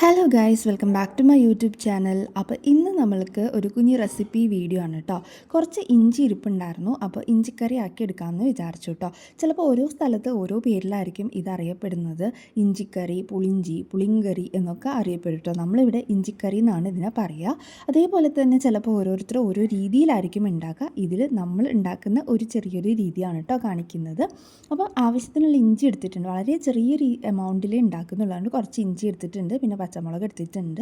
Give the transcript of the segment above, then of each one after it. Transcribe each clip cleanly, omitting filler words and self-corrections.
Hello guys, welcome back to my YouTube channel. അപ്പോൾ ഇന്ന് നമ്മൾക്ക് ഒരു കുഞ്ഞു റെസിപ്പി വീഡിയോ ആണ് കേട്ടോ. കുറച്ച് ഇഞ്ചി ഇരിപ്പുണ്ടായിരുന്നു, അപ്പോൾ ഇഞ്ചിക്കറി ആക്കി എടുക്കാമെന്ന് വിചാരിച്ചു കേട്ടോ. ചിലപ്പോൾ ഓരോ സ്ഥലത്ത് ഓരോ പേരിലായിരിക്കും ഇതറിയപ്പെടുന്നത്. ഇഞ്ചിക്കറി, പുളിഞ്ചി, പുളിങ്കറി എന്നൊക്കെ അറിയപ്പെടും കേട്ടോ. നമ്മളിവിടെ ഇഞ്ചിക്കറി എന്നാണ് ഇതിനെ പറയുക. അതേപോലെ തന്നെ ചിലപ്പോൾ ഓരോരുത്തർ ഓരോ രീതിയിലായിരിക്കും ഉണ്ടാക്കുക. ഇതിൽ നമ്മൾ ഉണ്ടാക്കുന്ന ഒരു ചെറിയൊരു രീതിയാണ് കേട്ടോ കാണിക്കുന്നത്. അപ്പോൾ ആവശ്യത്തിനുള്ള ഇഞ്ചി എടുത്തിട്ടുണ്ട്. വളരെ ചെറിയൊരു എമൗണ്ടിൽ ഉണ്ടാക്കുന്നുള്ളതുകൊണ്ട് കുറച്ച് ഇഞ്ചി എടുത്തിട്ടുണ്ട്, പിന്നെ പച്ചമുളക് എടുത്തിട്ടുണ്ട്,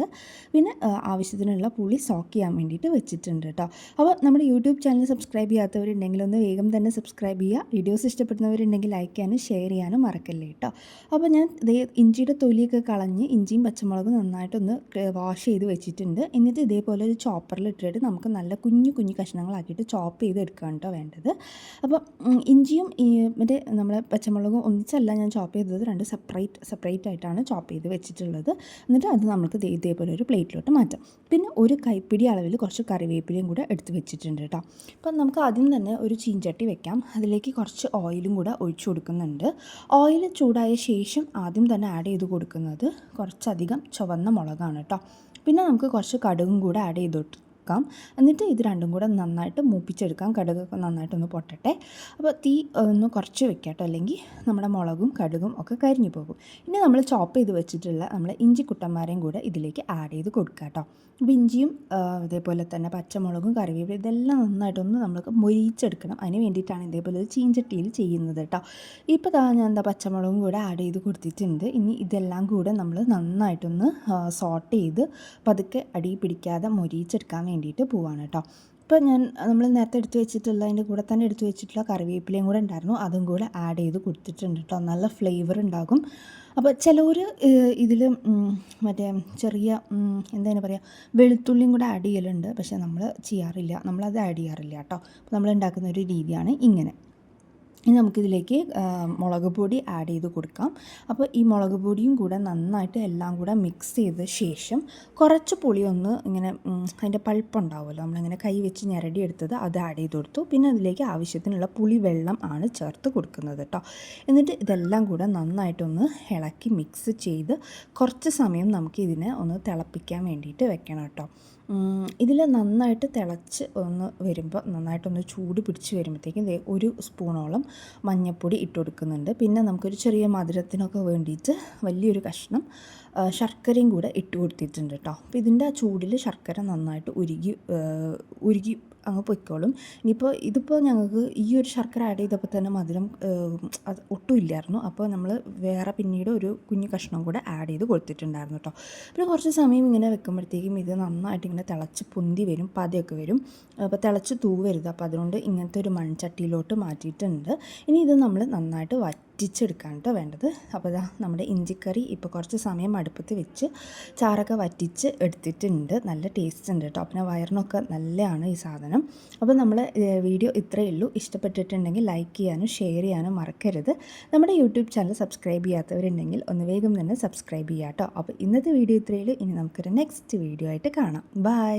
പിന്നെ ആവശ്യത്തിനുള്ള പുളി സോക്ക് ചെയ്യാൻ വേണ്ടിയിട്ട് വെച്ചിട്ടുണ്ട് കേട്ടോ. അപ്പോൾ നമ്മുടെ യൂട്യൂബ് ചാനൽ സബ്സ്ക്രൈബ് ചെയ്യാത്തവരുണ്ടെങ്കിൽ ഒന്ന് വേഗം തന്നെ സബ്സ്ക്രൈബ് ചെയ്യുക. വീഡിയോസ് ഇഷ്ടപ്പെടുന്നവരുണ്ടെങ്കിൽ ലൈക്ക് ചെയ്യാനും ഷെയർ ചെയ്യാനും മറക്കല്ലേ കേട്ടോ. അപ്പോൾ ഞാൻ ഇഞ്ചിയുടെ തൊലിയൊക്കെ കളഞ്ഞ് ഇഞ്ചിയും പച്ചമുളകും നന്നായിട്ടൊന്ന് വാഷ് ചെയ്ത് വെച്ചിട്ടുണ്ട്. എന്നിട്ട് ഇതേപോലെ ഒരു ചോപ്പറിൽ ഇട്ടിട്ട് നമുക്ക് നല്ല കുഞ്ഞു കുഞ്ഞു കഷ്ണങ്ങളാക്കിയിട്ട് ചോപ്പ് ചെയ്ത് എടുക്കുകയാണ് കേട്ടോ വേണ്ടത്. അപ്പോൾ ഇഞ്ചിയും മറ്റേ നമ്മളെ പച്ചമുളകും ഒന്നിച്ചല്ല ഞാൻ ചോപ്പ് ചെയ്തത്, രണ്ട് സെപ്പറേറ്റ് ആയിട്ടാണ് ചോപ്പ് ചെയ്ത് വെച്ചിട്ടുള്ളത്. എന്നിട്ട് അത് നമുക്ക് ഇതേപോലെ ഒരു പ്ലേറ്റിലോട്ട് മാറ്റാം. പിന്നെ ഒരു കൈപ്പിടി അളവിൽ കുറച്ച് കറിവേപ്പിലയും കൂടെ എടുത്ത് വെച്ചിട്ടുണ്ട് കേട്ടോ. അപ്പം നമുക്ക് ആദ്യം തന്നെ ഒരു ചീഞ്ചട്ടി വെക്കാം. അതിലേക്ക് കുറച്ച് ഓയിലും കൂടെ ഒഴിച്ചു കൊടുക്കുന്നുണ്ട്. ഓയിൽ ചൂടായ ശേഷം ആദ്യം തന്നെ ആഡ് ചെയ്ത് കൊടുക്കുന്നത് കുറച്ചധികം ചുവന്ന മുളകാണ് കേട്ടോ. പിന്നെ നമുക്ക് കുറച്ച് കടുകും കൂടെ ആഡ് ചെയ്തിട്ട് എന്നിട്ട് ഇത് രണ്ടും കൂടെ നന്നായിട്ട് മൂപ്പിച്ചെടുക്കാം. കടുകൊക്കെ നന്നായിട്ടൊന്ന് പൊട്ടട്ടെ. അപ്പോൾ തീ ഒന്ന് കുറച്ച് വെക്കാം കേട്ടോ, അല്ലെങ്കിൽ നമ്മുടെ മുളകും കടുകും ഒക്കെ കരിഞ്ഞു പോകും. ഇനി നമ്മൾ ചോപ്പ് ചെയ്ത് വെച്ചിട്ടുള്ള നമ്മൾ ഇഞ്ചി കുട്ടന്മാരെയും കൂടെ ഇതിലേക്ക് ആഡ് ചെയ്ത് കൊടുക്കുക കേട്ടോ. അപ്പോൾ ഇഞ്ചിയും ഇതേപോലെ തന്നെ പച്ചമുളകും കറിവേപ്പില ഇതെല്ലാം നന്നായിട്ടൊന്ന് നമ്മൾക്ക് മൊരിച്ചെടുക്കണം. അതിന് വേണ്ടിയിട്ടാണ് ഇതേപോലെ ഒരു ചീഞ്ചട്ടിയിൽ ചെയ്യുന്നത് കേട്ടോ. ഇപ്പോൾ ഞാൻ പച്ചമുളകും കൂടെ ആഡ് ചെയ്ത് കൊടുത്തിട്ടുണ്ട്. ഇനി ഇതെല്ലാം കൂടെ നമ്മൾ നന്നായിട്ടൊന്ന് സോട്ട് ചെയ്ത് പതുക്കെ അടി പിടിക്കാതെ മൊരിച്ചെടുക്കാൻ വേണ്ടിയിട്ട് പോവാണ് കേട്ടോ. ഇപ്പോൾ നമ്മൾ നേരത്തെ എടുത്ത് വെച്ചിട്ടുള്ള അതിൻ്റെ കൂടെ തന്നെ എടുത്ത് വെച്ചിട്ടുള്ള കറിവേപ്പിലയും കൂടെ ഉണ്ടായിരുന്നു, അതും കൂടെ ആഡ് ചെയ്ത് കൊടുത്തിട്ടുണ്ട് കേട്ടോ. നല്ല ഫ്ലേവർ ഉണ്ടാകും. അപ്പോൾ ചിലർ ഇതിൽ മറ്റേ ചെറിയ എന്താണ് പറയുക, വെളുത്തുള്ളിയും കൂടെ ആഡ് ചെയ്യലുണ്ട്. പക്ഷേ നമ്മൾ ചെയ്യാറില്ല, നമ്മളത് ആഡ് ചെയ്യാറില്ല കേട്ടോ. അപ്പോൾ നമ്മൾ ഉണ്ടാക്കുന്ന ഒരു രീതിയാണ് ഇങ്ങനെ. ഇനി നമുക്കിതിലേക്ക് മുളക് പൊടി ആഡ് ചെയ്ത് കൊടുക്കാം. അപ്പോൾ ഈ മുളക് പൊടിയും കൂടെ നന്നായിട്ട് എല്ലാം കൂടെ മിക്സ് ചെയ്ത ശേഷം കുറച്ച് പുളി ഒന്ന് ഇങ്ങനെ അതിൻ്റെ പൾപ്പുണ്ടാവുമല്ലോ, നമ്മളിങ്ങനെ കൈ വെച്ച് ഞെരടി എടുത്തത്, അത് ആഡ് ചെയ്ത് കൊടുത്തു. പിന്നെ അതിലേക്ക് ആവശ്യത്തിനുള്ള പുളി വെള്ളം ആണ് ചേർത്ത് കൊടുക്കുന്നത് കേട്ടോ. എന്നിട്ട് ഇതെല്ലാം കൂടെ നന്നായിട്ടൊന്ന് ഇളക്കി മിക്സ് ചെയ്ത് കുറച്ച് സമയം നമുക്ക് ഇതിനെ ഒന്ന് തിളപ്പിക്കാൻ വേണ്ടിയിട്ട് വെക്കണം കേട്ടോ. ഇതിൽ നന്നായിട്ട് തിളച്ച് ഒന്ന് വരുമ്പോൾ നന്നായിട്ടൊന്ന് ചൂട് പിടിച്ച് വരുമ്പോഴത്തേക്കും ഒരു സ്പൂണോളം മഞ്ഞൾപ്പൊടി ഇട്ട് കൊടുക്കുന്നുണ്ട്. പിന്നെ നമുക്കൊരു ചെറിയ മധുരത്തിനൊക്കെ വേണ്ടിയിട്ട് വലിയൊരു കഷ്ണം ശർക്കരയും കൂടെ ഇട്ട് കൊടുത്തിട്ടുണ്ട് കേട്ടോ. അപ്പോൾ ഇതിൻ്റെ ആ ചൂടിൽ ശർക്കര നന്നായിട്ട് ഉരുകി അങ്ങ് പൊയ്ക്കോളും. ഇതിപ്പോൾ ഞങ്ങൾക്ക് ഈ ഒരു ശർക്കര ആഡ് ചെയ്തപ്പോൾ തന്നെ മധുരം അത് ഒട്ടും ഇല്ലായിരുന്നു. അപ്പോൾ നമ്മൾ വേറെ പിന്നീട് ഒരു കുഞ്ഞു കഷ്ണം കൂടെ ആഡ് ചെയ്ത് കൊടുത്തിട്ടുണ്ടായിരുന്നു കേട്ടോ. പിന്നെ കുറച്ച് സമയം ഇങ്ങനെ വെക്കുമ്പോഴത്തേക്കും ഇത് നന്നായിട്ട് ഇങ്ങനെ തിളച്ച് പൊന്തി വരും, പതയൊക്കെ വരും. അപ്പോൾ തിളച്ച് തൂവരുത്. അപ്പോൾ അതുകൊണ്ട് ഇങ്ങനത്തെ ഒരു മൺചട്ടിയിലോട്ട് മാറ്റിയിട്ടുണ്ട്. ഇനി ഇത് നമ്മൾ നന്നായിട്ട് വറ്റിച്ചെടുക്കാൻ കേട്ടോ വേണ്ടത്. അപ്പോൾ നമ്മുടെ ഇഞ്ചിക്കറി ഇപ്പോൾ കുറച്ച് സമയം അടുപ്പത്ത് വെച്ച് ചാറൊക്കെ വറ്റിച്ച് എടുത്തിട്ടുണ്ട്. നല്ല ടേസ്റ്റ് ഉണ്ട് കേട്ടോ. പിന്നെ വയറിനൊക്കെ നല്ലതാണ് ഈ സാധനം. അപ്പോൾ നമ്മൾ വീഡിയോ ഇത്രയേ ഉള്ളൂ. ഇഷ്ടപ്പെട്ടിട്ടുണ്ടെങ്കിൽ ലൈക്ക് ചെയ്യാനും ഷെയർ ചെയ്യാനും മറക്കരുത്. നമ്മുടെ യൂട്യൂബ് ചാനൽ സബ്സ്ക്രൈബ് ചെയ്യാത്തവരുണ്ടെങ്കിൽ ഒന്ന് വേഗം തന്നെ സബ്സ്ക്രൈബ് ചെയ്യാം കേട്ടോ. അപ്പോൾ ഇന്നത്തെ വീഡിയോ ഇത്രയേ ഉള്ളൂ. ഇനി നമുക്കൊരു നെക്സ്റ്റ് വീഡിയോ ആയിട്ട് കാണാം. ബൈ.